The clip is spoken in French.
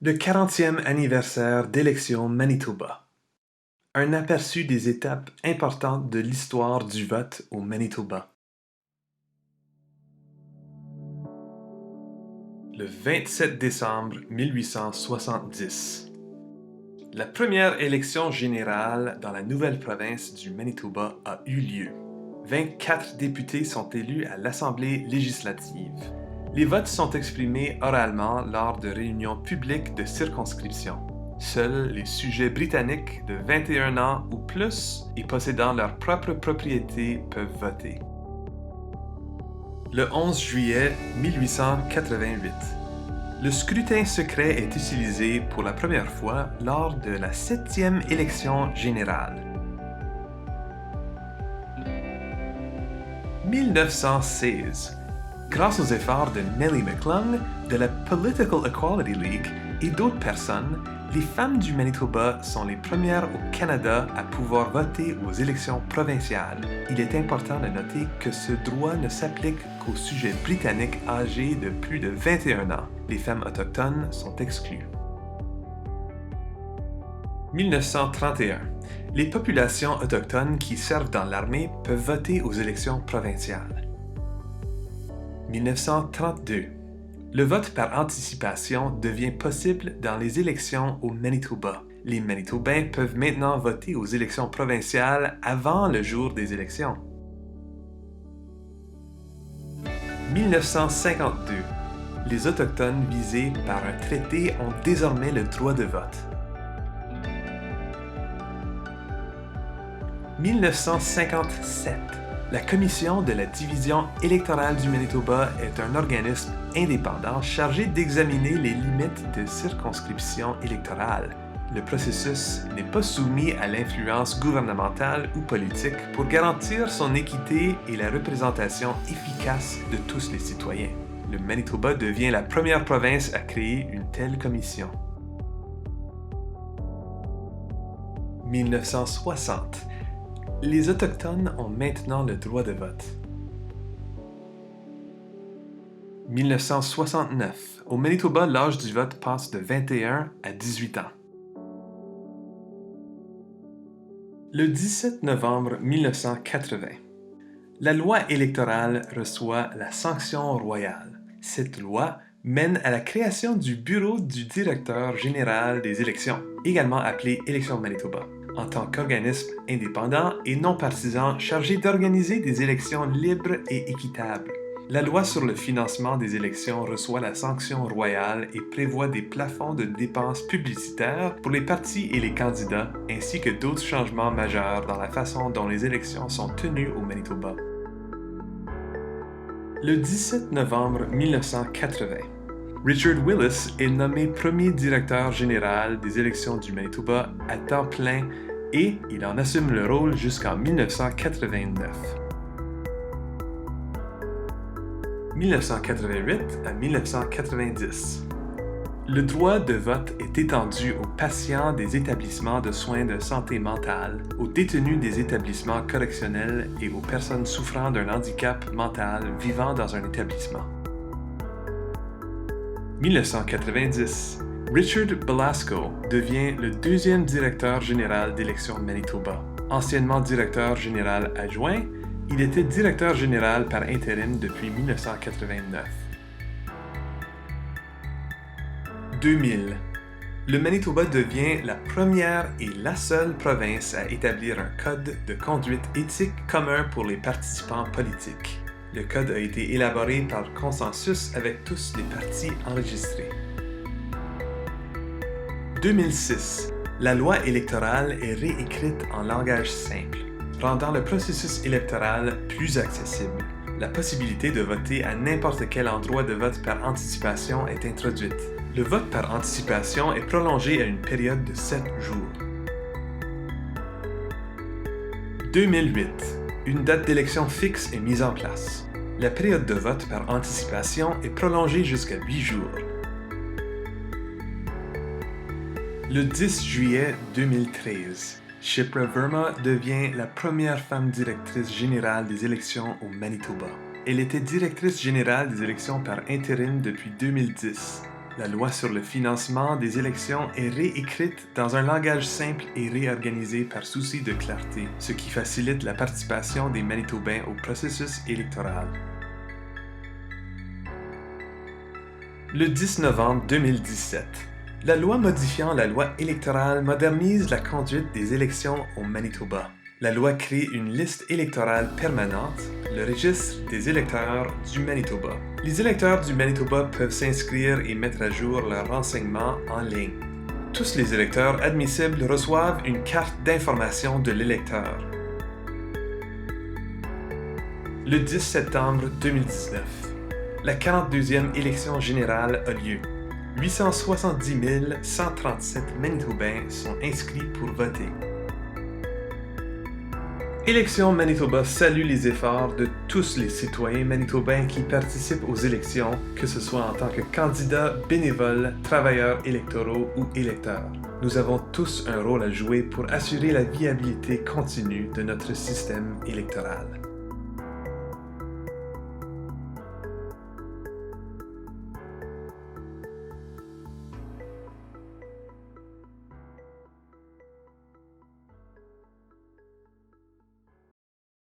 Le 40e anniversaire d'élection Manitoba. Un aperçu des étapes importantes de l'histoire du vote au Manitoba. Le 27 décembre 1870. La première élection générale dans la nouvelle province du Manitoba a eu lieu. 24 députés sont élus à l'Assemblée législative. Les votes sont exprimés oralement lors de réunions publiques de circonscription. Seuls les sujets britanniques de 21 ans ou plus et possédant leur propre propriété peuvent voter. Le 11 juillet 1888. Le scrutin secret est utilisé pour la première fois lors de la 7e élection générale. 1916. Grâce aux efforts de Nellie McClung, de la Political Equality League et d'autres personnes, les femmes du Manitoba sont les premières au Canada à pouvoir voter aux élections provinciales. Il est important de noter que ce droit ne s'applique qu'aux sujets britanniques âgés de plus de 21 ans. Les femmes autochtones sont exclues. 1931. Les populations autochtones qui servent dans l'armée peuvent voter aux élections provinciales. 1932. Le vote par anticipation devient possible dans les élections au Manitoba. Les Manitobains peuvent maintenant voter aux élections provinciales avant le jour des élections. 1952. Les Autochtones visés par un traité ont désormais le droit de vote. 1957. La Commission de la Division électorale du Manitoba est un organisme indépendant chargé d'examiner les limites de circonscription électorale. Le processus n'est pas soumis à l'influence gouvernementale ou politique pour garantir son équité et la représentation efficace de tous les citoyens. Le Manitoba devient la première province à créer une telle commission. 1960. Les Autochtones ont maintenant le droit de vote. 1969. Au Manitoba, l'âge du vote passe de 21 à 18 ans. Le 17 novembre 1980. La loi électorale reçoit la sanction royale. Cette loi mène à la création du Bureau du directeur général des élections, également appelé Élections Manitoba, en tant qu'organisme indépendant et non partisan chargé d'organiser des élections libres et équitables. La loi sur le financement des élections reçoit la sanction royale et prévoit des plafonds de dépenses publicitaires pour les partis et les candidats, ainsi que d'autres changements majeurs dans la façon dont les élections sont tenues au Manitoba. Le 17 novembre 1980. Richard Willis est nommé premier directeur général des élections du Manitoba à temps plein et il en assume le rôle jusqu'en 1989. 1988 à 1990. Le droit de vote est étendu aux patients des établissements de soins de santé mentale, aux détenus des établissements correctionnels et aux personnes souffrant d'un handicap mental vivant dans un établissement. 1990. Richard Belasco devient le deuxième directeur général d'Élections Manitoba. Anciennement directeur général adjoint, il était directeur général par intérim depuis 1989. 2000. Le Manitoba devient la première et la seule province à établir un code de conduite éthique commun pour les participants politiques. Le code a été élaboré par consensus avec tous les partis enregistrés. 2006. La loi électorale est réécrite en langage simple, rendant le processus électoral plus accessible. La possibilité de voter à n'importe quel endroit de vote par anticipation est introduite. Le vote par anticipation est prolongé à une période de 7 jours. 2008. Une date d'élection fixe est mise en place. La période de vote par anticipation est prolongée jusqu'à 8 jours. Le 10 juillet 2013, Shipra Verma devient la première femme directrice générale des élections au Manitoba. Elle était directrice générale des élections par intérim depuis 2010. La loi sur le financement des élections est réécrite dans un langage simple et réorganisé par souci de clarté, ce qui facilite la participation des Manitobains au processus électoral. Le 10 novembre 2017, la loi modifiant la loi électorale modernise la conduite des élections au Manitoba. La loi crée une liste électorale permanente, le registre des électeurs du Manitoba. Les électeurs du Manitoba peuvent s'inscrire et mettre à jour leurs renseignements en ligne. Tous les électeurs admissibles reçoivent une carte d'information de l'électeur. Le 10 septembre 2019, la 42e élection générale a lieu. 870 137 Manitobains sont inscrits pour voter. Élections Manitoba salue les efforts de tous les citoyens manitobains qui participent aux élections, que ce soit en tant que candidats, bénévoles, travailleurs électoraux ou électeurs. Nous avons tous un rôle à jouer pour assurer la viabilité continue de notre système électoral.